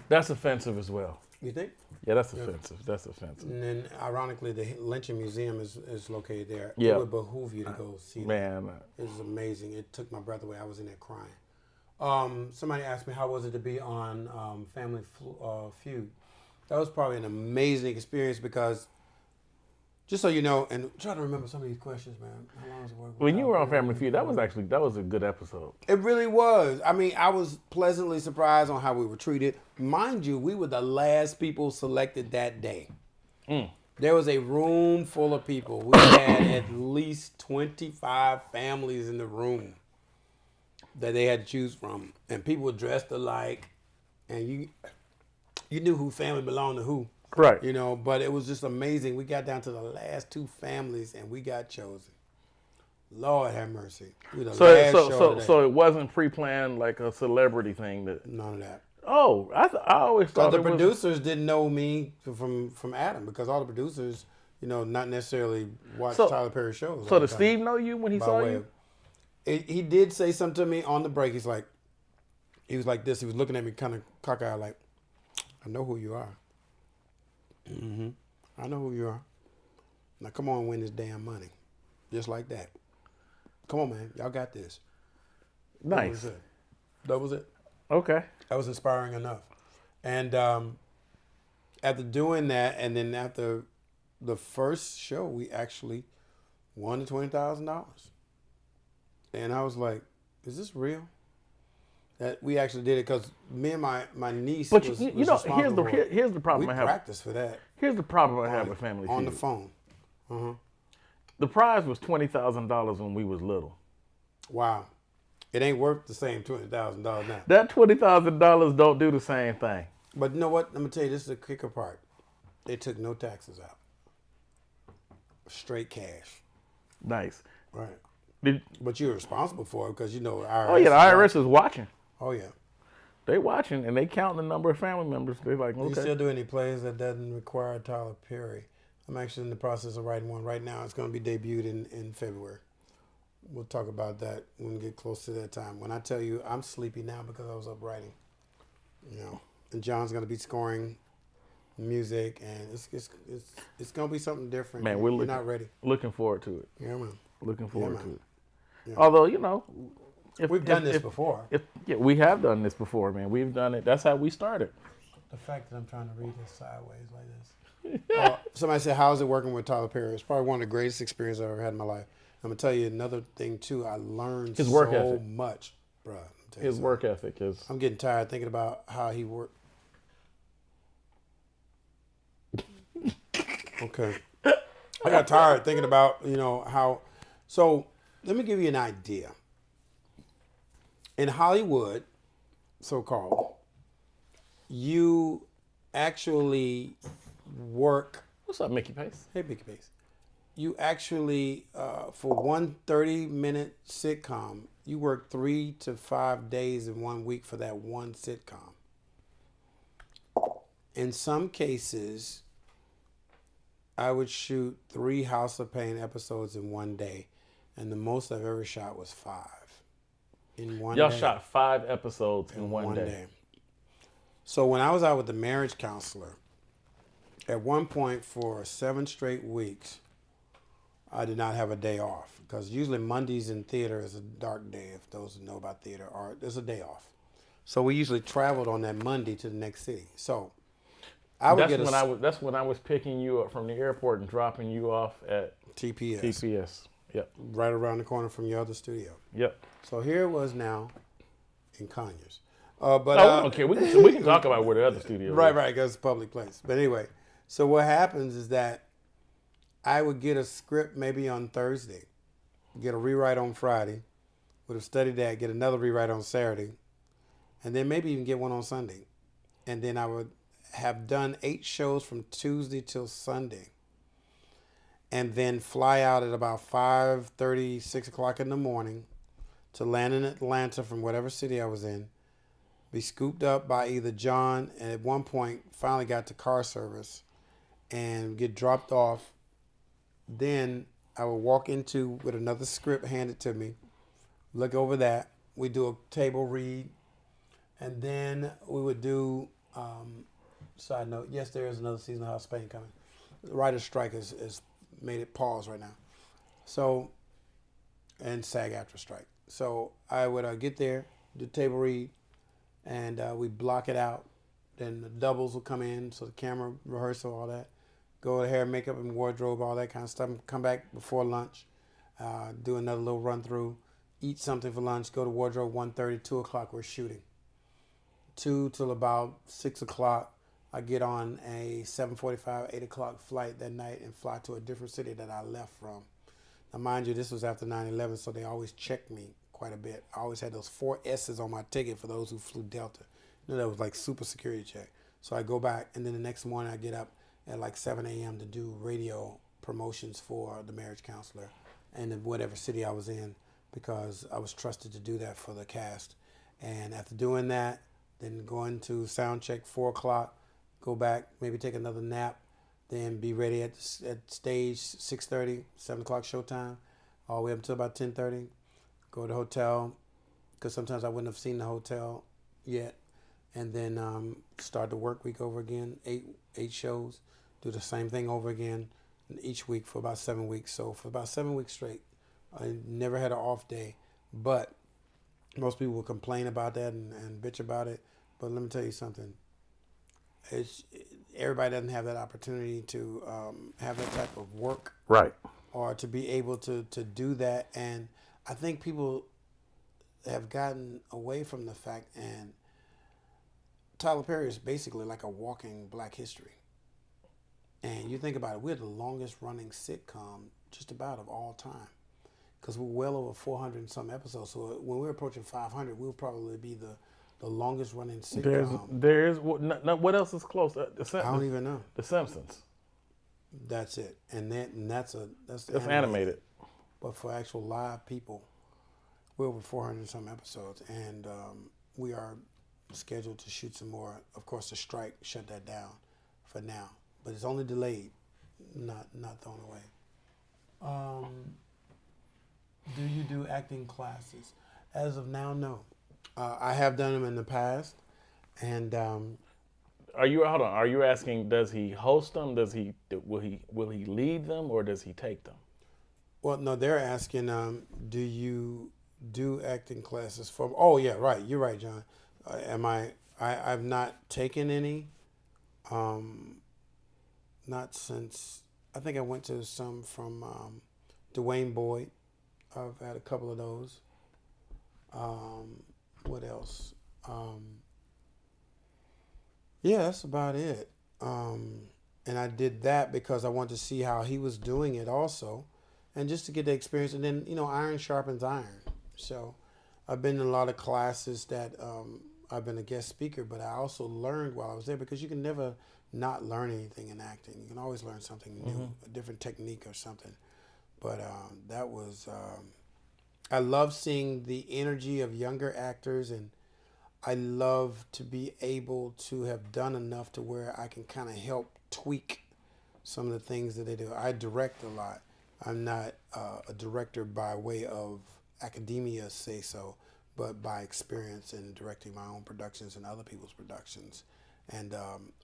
That's offensive as well. You think? Yeah, that's offensive. That's offensive. And then, ironically, the Lynching Museum is located there. Yeah. It would behoove you to go see that. Man. It was amazing. It took my breath away. I was in there crying. Somebody asked me, how was it to be on Family Feud? That was probably an amazing experience because Just so you know, and try to remember some of these questions, man. How long is it work? When you were on Family Feud, that was a good episode. It really was. I mean, I was pleasantly surprised on how we were treated. Mind you, we were the last people selected that day. There was a room full of people. We had at least 25 families in the room that they had to choose from, and people were dressed alike, and you knew who family belonged to who. Right. You know, but it was just amazing. We got down to the last two families and we got chosen. Lord have mercy. So it wasn't pre-planned like a celebrity thing. None of that. Oh, I always thought the producers didn't know me from Adam, because all the producers, not necessarily watch Tyler Perry shows. So did Steve know you when he saw you? He did say something to me on the break. He was like this. He was looking at me kind of cockeyed, like, I know who you are. Mm-hmm. I know who you are. Now come on, win this damn money. Just like that. Come on, man. Y'all got this. Nice. That was it. Okay. That was inspiring enough. And after doing that, and then after the first show, we actually won the $20,000. And I was like, is this real? That we actually did it, because me and my niece. But here's the problem I have. We practiced for that. Here's the problem I have with Family Feud. On the phone. Uh-huh. The prize was $20,000 when we was little. Wow. It ain't worth the same $20,000 now. That $20,000 don't do the same thing. But you know what? I'm gonna tell you, this is the kicker part. They took no taxes out. Straight cash. Nice. Right. But you're responsible for it, because IRS. Oh yeah, the IRS is watching. Oh yeah. They watching, and they count the number of family members. They're like, okay. Do you still do any plays that doesn't require Tyler Perry? I'm actually in the process of writing one right now. It's going to be debuted in February. We'll talk about that when we get close to that time. When I tell you I'm sleepy now because I was up writing, and John's going to be scoring music, and it's going to be something different. Man, we're not ready. Looking forward to it. Yeah, man. Looking forward to it. Yeah. Although, we've done this before. We have done this before, man. We've done it. That's how we started. The fact that I'm trying to read this sideways like this. Somebody said, how's it working with Tyler Perry? It's probably one of the greatest experiences I've ever had in my life. I'm going to tell you another thing, too. I learned his work ethic. Much, bro. His work ethic is... I'm getting tired thinking about how he worked. Okay. I got tired thinking about, how... So, let me give you an idea. In Hollywood, so-called, you actually work... What's up, Mickey Pace? Hey, Mickey Pace. You actually, for one 30-minute sitcom, you work 3 to 5 days in 1 week for that one sitcom. In some cases, I would shoot 3 House of Pain episodes in 1 day, and the most I've ever shot was 5 in 1 day. Y'all shot 5 episodes in one day. So when I was out with the marriage counselor, at one point for 7 straight weeks, I did not have a day off, because usually Mondays in theater is a dark day. If those who know about theater, there's a day off. So we usually traveled on that Monday to the next city. So that's when I was picking you up from the airport and dropping you off at TPS. Yep. Right around the corner from your other studio. Yep. So here it was now in Conyers. Okay, we can talk about where the other studio is. Right, because it's a public place. But anyway, so what happens is that I would get a script maybe on Thursday, get a rewrite on Friday, would have studied that, get another rewrite on Saturday, and then maybe even get one on Sunday. And then I would have done 8 shows from Tuesday till Sunday, and then fly out at about 5:30, 6 o'clock in the morning to land in Atlanta from whatever city I was in, be scooped up by either John, and at one point finally got to car service, and get dropped off. Then I would walk into with another script handed to me, look over that. We do a table read, and then we would do, side note, yes, there is another season of House of Pain coming. The writer's strike has made it pause right now. So, and SAG-AFTRA strike. So I would get there, do table read, and we block it out. Then the doubles will come in, so the camera rehearsal, all that. go to hair, makeup, and wardrobe, all that kind of stuff. Come back before lunch, do another little run through, eat something for lunch, go to wardrobe 1:30, 2 o'clock, we're shooting. 2 till about 6 o'clock. I get on a 7:45, 8 o'clock flight that night and fly to a different city that I left from. Now, mind you, this was after 9/11, so they always checked me quite a bit. I always had those 4 S's on my ticket for those who flew Delta. That was like super security check. So I go back, and then the next morning I get up at like 7 a.m. to do radio promotions for the marriage counselor and in whatever city I was in, because I was trusted to do that for the cast. And after doing that, then going to sound check 4 o'clock, go back, maybe take another nap, then be ready at stage 6:30, 7 o'clock showtime, all the way up until about 10:30. Go to the hotel, because sometimes I wouldn't have seen the hotel yet. And then start the work week over again, eight shows, do the same thing over again each week for about 7 weeks. So for about 7 weeks straight, I never had an off day. But most people will complain about that and bitch about it. But let me tell you something. Everybody doesn't have that opportunity to have that type of work. Right. Or to be able to do that. And I think people have gotten away from the fact, and Tyler Perry is basically like a walking Black history. And you think about it, we're the longest running sitcom just about of all time, because we're well over 400 and some episodes. So when we're approaching 500, we'll probably be the longest running sitcom. There's what else is close? I don't even know. The Simpsons. That's it. And that's animated. But for actual live people, we're over 400 and some episodes. And we are scheduled to shoot some more. Of course, the strike shut that down for now, but it's only delayed, not thrown away. Do you do acting classes? As of now, no. I have done them in the past, and Are you asking? Does he host them? Will he lead them, or does he take them? Well, no, they're asking. Do you do acting classes from? Oh yeah, right. You're right, John. I've not taken any. Not since, I think I went to some from Dwayne Boyd. I've had a couple of those. What else? Yeah, that's about it. And I did that because I wanted to see how he was doing it also, and just to get the experience. And then, iron sharpens iron. So I've been in a lot of classes that I've been a guest speaker, but I also learned while I was there, because you can never not learn anything in acting. You can always learn something new, a different technique or something. But that was, I love seeing the energy of younger actors, and I love to be able to have done enough to where I can kind of help tweak some of the things that they do. I direct a lot. I'm not a director by way of academia, say so, but by experience in directing my own productions and other people's productions. And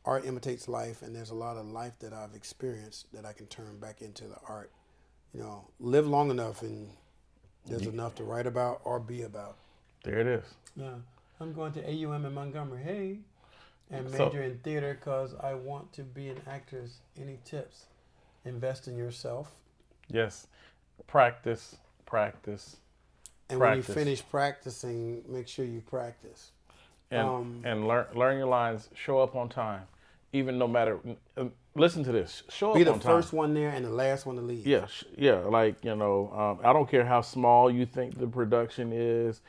art imitates life, and there's a lot of life that I've experienced that I can turn back into the art. Live long enough, and there's enough to write about or be about. There it is. Yeah. I'm going to AUM in Montgomery, hey, and major in theater because I want to be an actress. Any tips? Invest in yourself. Yes. Practice. And when you finish practicing, make sure you practice. And learn your lines. Show up on time, even no matter. Listen to this. Show up on time. Be the first one there and the last one to leave. Yeah. Like I don't care how small you think the production is.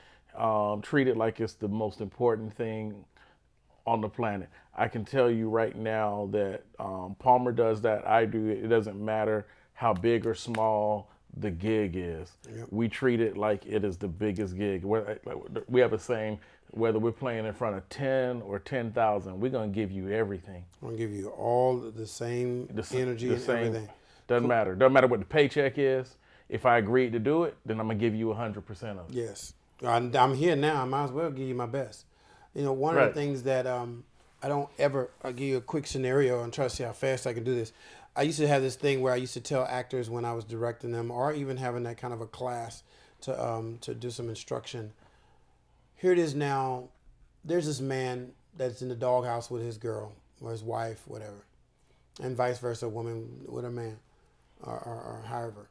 Treat it like it's the most important thing on the planet. I can tell you right now that Palmer does that. I do. It doesn't matter how big or small the gig is. Yep. We treat it like it is the biggest gig. We have a saying, whether we're playing in front of 10 or 10,000, we're going to give you everything. We're going to give you all the same energy and everything. Doesn't matter. Doesn't matter what the paycheck is. If I agreed to do it, then I'm going to give you 100% of it. Yes. I'm here now. I might as well give you my best. One of the things that I'll give you a quick scenario and try to see how fast I can do this. I used to have this thing where I used to tell actors when I was directing them, or even having that kind of a class to do some instruction. Here it is now. There's this man that's in the doghouse with his girl or his wife, whatever. and vice versa, a woman with a man, or however.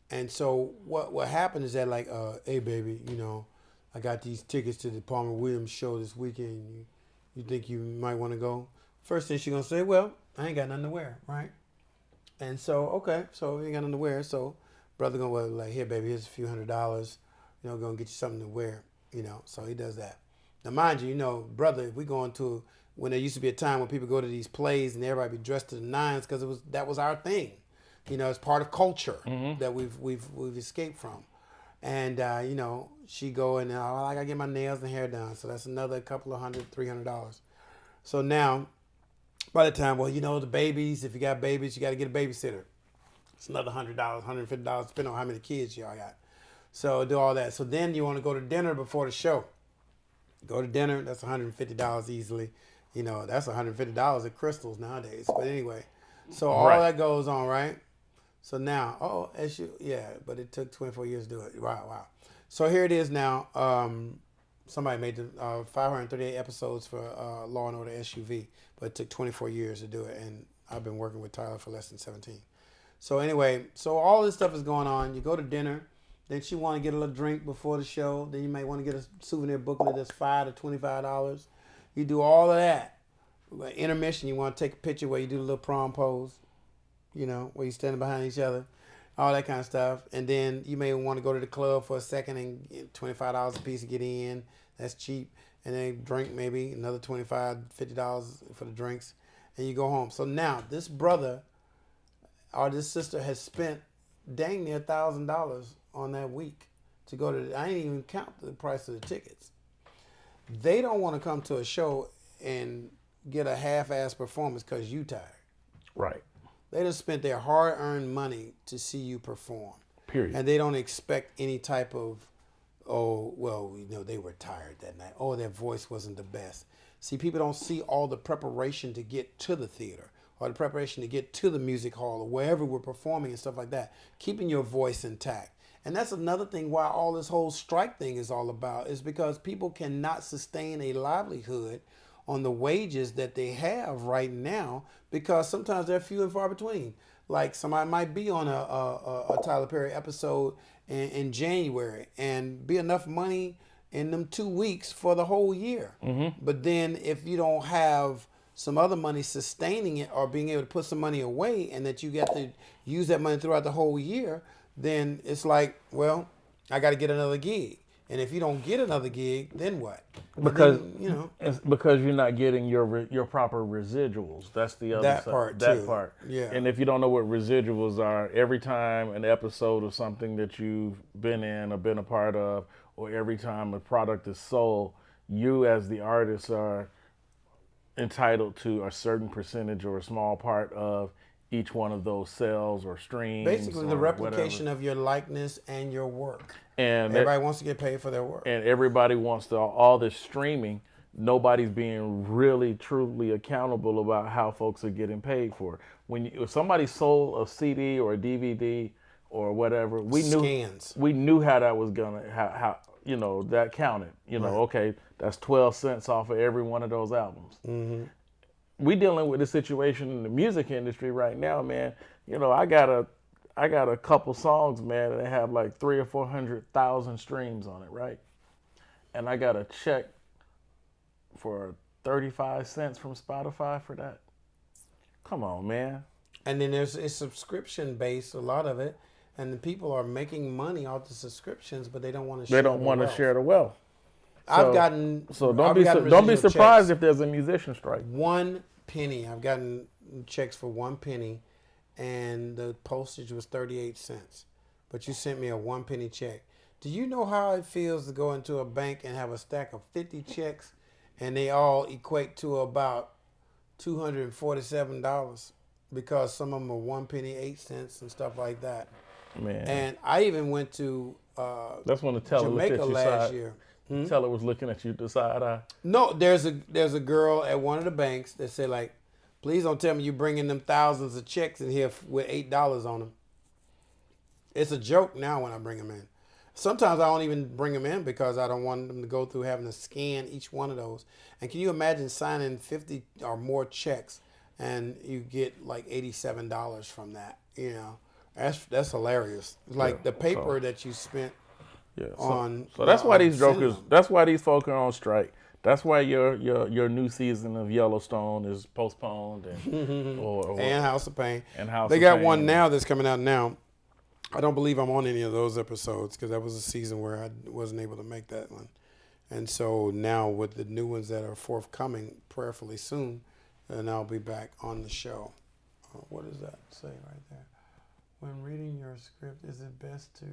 And so what happened is that like, hey baby, I got these tickets to the Palmer Williams show this weekend. You think you might want to go? First thing she's gonna say, well, I ain't got nothing to wear, right? And so, okay, so you ain't got nothing to wear. So brother gonna, well, like, here baby, here's a few $100s, gonna get you something to wear, so he does that. Now mind you, brother, if we go into, when there used to be a time when people go to these plays and everybody be dressed to the nines, because that was our thing. It's part of culture that we've escaped from. And she go and I gotta get my nails and hair done, so that's another couple of $100-$300. So now, by the time, the babies, if you got babies, you got to get a babysitter. It's another $100, $150, depending on how many kids y'all got. So do all that. So then you want to go to dinner before the show. Go to dinner, that's $150 easily. That's $150 at Crystal's nowadays. But anyway, so all that goes on, right? So now, but it took 24 years to do it. Wow. So here it is now. Somebody made the 538 episodes for Law and Order SUV, but it took 24 years to do it, and I've been working with Tyler for less than 17. So anyway, so all this stuff is going on. You go to dinner, then you want to get a little drink before the show. Then you might want to get a souvenir booklet that's $5 to $25. You do all of that. Like intermission, you want to take a picture where you do the little prom pose, where you're standing behind each other, all that kind of stuff. And then you may want to go to the club for a second and get $25 a piece to get in. That's cheap. And then drink maybe another $25, $50 for the drinks. And you go home. So now this brother or this sister has spent dang near $1,000 on that week to go to, I ain't even count the price of the tickets. They don't want to come to a show and get a half-ass performance because you tired. Right. They just spent their hard-earned money to see you perform. Period. And they don't expect any type of, they were tired that night. Oh, their voice wasn't the best. See, people don't see all the preparation to get to the theater or the preparation to get to the music hall or wherever we're performing and stuff like that. Keeping your voice intact. And that's another thing why all this whole strike thing is all about, is because people cannot sustain a livelihood on the wages that they have right now, because sometimes they're few and far between. Like somebody might be on a Tyler Perry episode in January and be enough money in them 2 weeks for the whole year. Mm-hmm. But then if you don't have some other money sustaining it or being able to put some money away, and that you get to use that money throughout the whole year, then it's like, well, I got to get another gig. And if you don't get another gig, then what? Because it's because you're not getting your proper residuals. That's the other that side. Part that too. part. Yeah. And if you don't know what residuals are, every time an episode of something that you've been in or been a part of, or every time a product is sold, you as the artist are entitled to a certain percentage or a small part of each one of those sales or streams. Basically, the replication of your likeness and your work. And everybody wants to get paid for their work. And everybody wants to, all this streaming, nobody's being really, truly accountable about how folks are getting paid for it. If somebody sold a CD or a DVD or whatever, we knew how that was gonna, how that counted. Right. Okay, that's 12 cents off of every one of those albums. Mm-hmm. We dealing with the situation in the music industry right now, man. I got a couple songs, man, that have like 300,000 or 400,000 streams on it, right? And I got a check for 35 cents from Spotify for that. Come on, man. And then it's subscription based, a lot of it, and the people are making money off the subscriptions, but they don't want to share. They don't want to share the wealth. Don't be surprised if there's a musician strike. 1 penny. I've gotten checks for 1 penny, and the postage was 38 cents. But you sent me a 1 penny check. Do you know how it feels to go into a bank and have a stack of 50 checks, and they all equate to about $247 because some of them are 1 penny, 8 cents, and stuff like that. Man. And I even went to that's when the teller Jamaica looked at last year. The teller was looking at you the side eye. No, there's a girl at one of the banks that said, like, please don't tell me you're bringing them thousands of checks in here with $8 on them. It's a joke now when I bring them in. Sometimes I don't even bring them in because I don't want them to go through having to scan each one of those. And can you imagine signing 50 or more checks and you get like $87 from that. You know, that's hilarious. Like the paper that you spent on. So that's why these jokers. That's why these folk are on strike. That's why your new season of Yellowstone is postponed and House of Pain. And House they of got Pain. one now that's coming out now. I don't believe I'm on any of those episodes because that was a season where I wasn't able to make that one. And so now with the new ones that are forthcoming prayerfully soon, and I'll be back on the show. What does that say right there? When reading your script, is it best to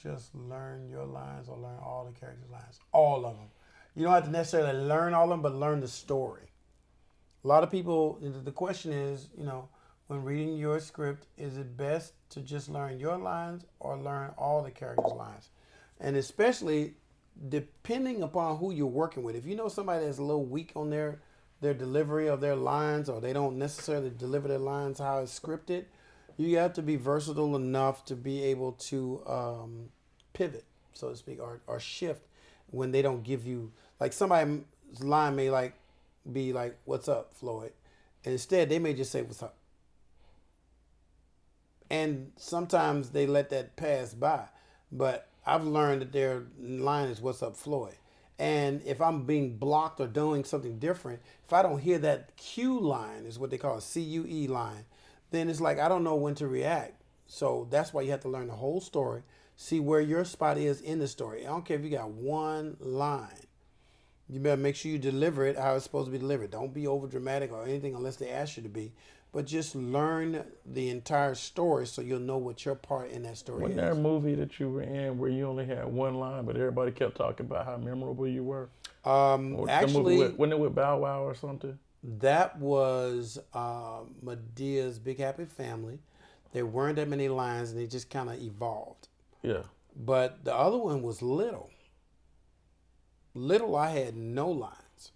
just learn your lines or learn all the characters' lines? All of them. You don't have to necessarily learn all of them, but learn the story. A lot of people, the question is, when reading your script, is it best to just learn your lines or learn all the characters' lines? And especially depending upon who you're working with. If you know somebody that's a little weak on their delivery of their lines, or they don't necessarily deliver their lines how it's scripted, you have to be versatile enough to be able to pivot, so to speak, or shift when they don't give you, like somebody's line may be like, "What's up, Floyd?" And instead they may just say, "What's up?" And sometimes they let that pass by. But I've learned that their line is, "What's up, Floyd?" And if I'm being blocked or doing something different, if I don't hear that cue line, is what they call a CUE line, then it's like I don't know when to react. So that's why you have to learn the whole story, see where your spot is in the story. I don't care if you got one line. You better make sure you deliver it how it's supposed to be delivered. Don't be over dramatic or anything unless they ask you to be. But just learn the entire story so you'll know what your part in that story is. Wasn't there a movie that you were in where you only had one line, but everybody kept talking about how memorable you were? Actually, wasn't it with Bow Wow or something? That was Medea's Big Happy Family. There weren't that many lines, and they just kind of evolved. Yeah. But the other one was Little. Little, I had no lines.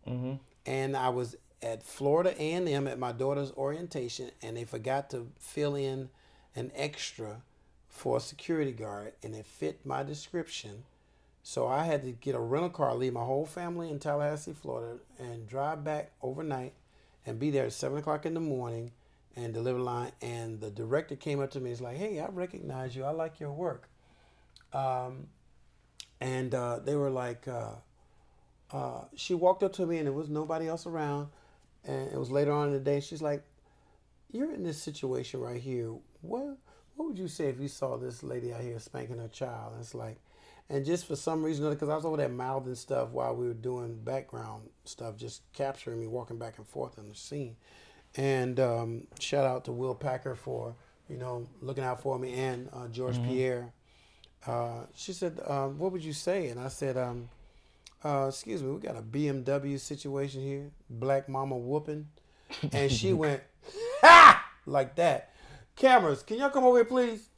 Mm-hmm. And I was at Florida A&M at my daughter's orientation, and they forgot to fill in an extra for a security guard, and it fit my description. So I had to get a rental car, leave my whole family in Tallahassee, Florida, and drive back overnight and be there at 7 o'clock in the morning and deliver the line. And the director came up to me and was like, "Hey, I recognize you. I like your work." And they were like, she walked up to me and there was nobody else around. And it was later on in the day. She's like, "You're in this situation right here. What would you say if you saw this lady out here spanking her child?" And it's like, and just for some reason, because I was over there mouthing stuff while we were doing background stuff, just capturing me walking back and forth in the scene. And shout out to Will Packer for, looking out for me, and George Pierre. She said, "What would you say?" And I said, "Excuse me, we got a BMW situation here, black mama whooping." And she went, "Ha!" like that. "Cameras, can y'all come over here, please?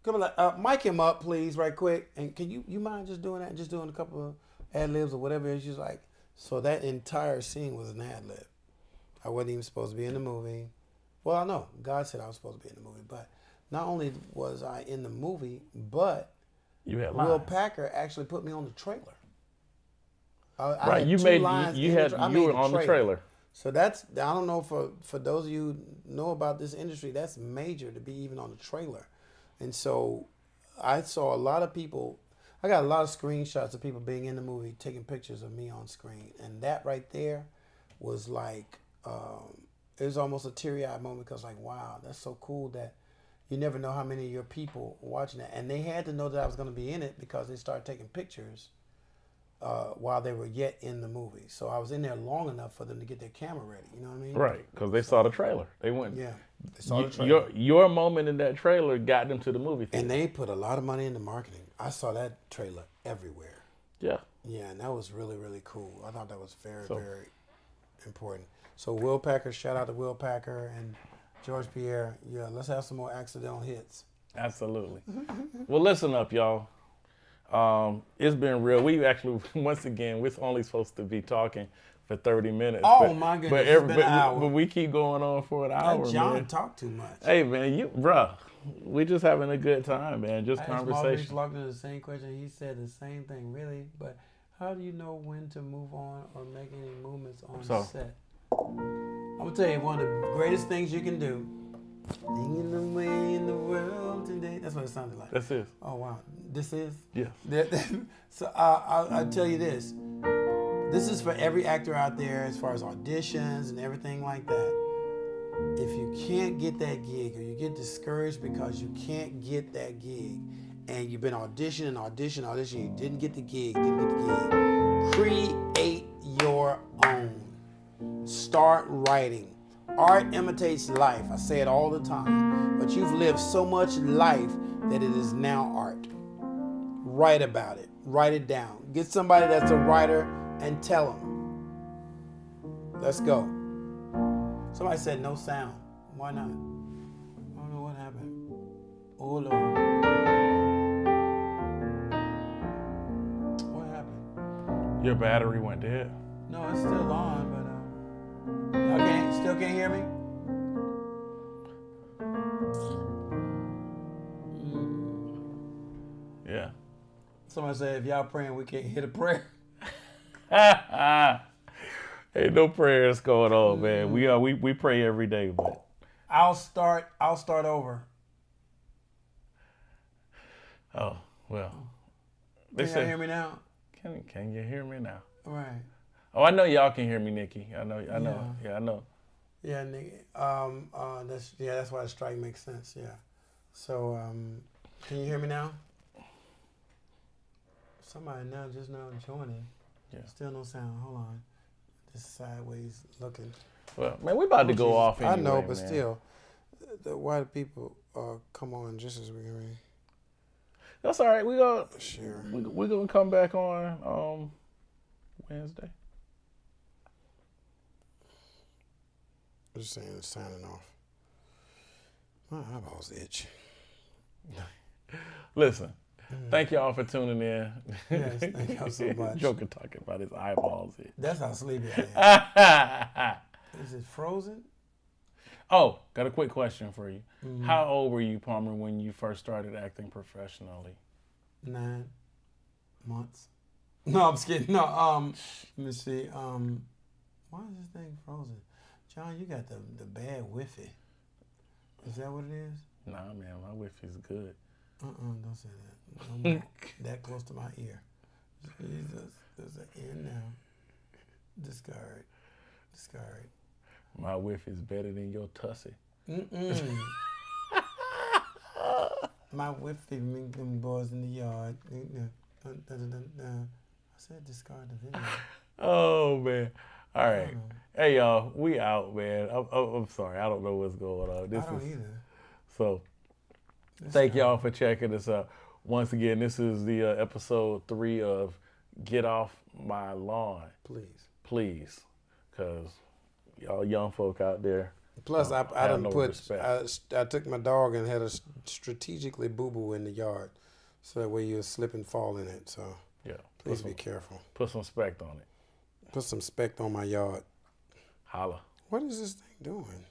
Come on, mic him up, please, right quick. And can you mind just doing that? Just doing a couple of ad-libs or whatever." And she's like, so that entire scene was an ad-lib. I wasn't even supposed to be in the movie. Well, I know God said I was supposed to be in the movie, but not only was I in the movie, but you had Will Packer actually put me on the trailer. Right, you were on the trailer. So that's, I don't know, for those of you who know about this industry, that's major to be even on the trailer. And so I saw a lot of people, I got a lot of screenshots of people being in the movie, taking pictures of me on screen. And that right there was like, it was almost a teary-eyed moment, because like, wow, that's so cool that you never know how many of your people are watching that. And they had to know that I was going to be in it because they started taking pictures while they were yet in the movie. So I was in there long enough for them to get their camera ready. You know what I mean? Right, because they saw the trailer. They went. Yeah, they saw the trailer. Your moment in that trailer got them to the movie theater. And they put a lot of money into marketing. I saw that trailer everywhere. Yeah. Yeah, and that was really, really cool. I thought that was very, very important. So Will Packer, shout out to Will Packer and George Pierre. Yeah, let's have some more accidental hits. Absolutely. Well, listen up, y'all. It's been real. We actually, once again, we're only supposed to be talking for 30 minutes. Oh, my goodness, it's been an hour. But we keep going on for an hour, John man. talk too much. Hey, man, we just having a good time, man. Just conversation. I asked the same question. He said the same thing, really. But how do you know when to move on or make any movements on set? I'm gonna tell you one of the greatest things you can do. Singing the way in the world today. That's what it sounded like. That's it. Oh wow, this is. Yes. So I'll tell you this. This is for every actor out there, as far as auditions and everything like that. If you can't get that gig, or you get discouraged because you can't get that gig, and you've been auditioning, you didn't get the gig, create your own. Start writing. Art imitates life. I say it all the time. But you've lived so much life that it is now art. Write about it. Write it down. Get somebody that's a writer and tell them. Let's go. Somebody said no sound. Why not? I don't know what happened. Oh, Lord. What happened? Your battery went dead. No, it's still on, but y'all still can't hear me? Yeah. Somebody said if y'all praying, we can't hear the prayer. Ain't no prayers going on, man. We pray every day, but I'll start over. Oh, well. Can y'all hear me now? Can you hear me now? Right. Oh, I know y'all can hear me, Nikki. I know. Yeah. Yeah, I know. Yeah, Nikki. That's why the strike makes sense. Yeah. So, can you hear me now? Somebody just now joining. Yeah. Still no sound. Hold on. Just sideways looking. Well, man, we about to go off anyway, I know, but man. still, why do people come on just as we read? That's all right. Sure. We're gonna come back on Wednesday. I'm just saying, it's signing off. My eyeballs itch. Listen, thank y'all for tuning in. Yes, thank y'all so much. Joker talking about his eyeballs itch. That's how sleepy I am. Is it frozen? Oh, got a quick question for you. Mm-hmm. How old were you, Palmer, when you first started acting professionally? 9 months. No, I'm just kidding. No, let me see. Why is this thing frozen? John, you got the bad Wi-Fi. Is that what it is? Nah, man, my Wi-Fi's good. Don't say that. I'm that close to my ear. Jesus, there's an N now. Discard. My Wi-Fi's better than your tussy. My Wi-Fi make them boys in the yard. I said discard the video. Oh, man. All right. Hey, y'all, we out, man. I'm sorry. I don't know what's going on. I don't either. So, thank y'all for checking us out. Once again, this is the episode 3 of Get Off My Lawn. Please. Because y'all young folk out there. Plus, I took my dog and had a strategically boo-boo in the yard. So that way you'll slip and fall in it. So, yeah, please be careful. Put some spect on it. Put some spect on my yard. Holla. What is this thing doing?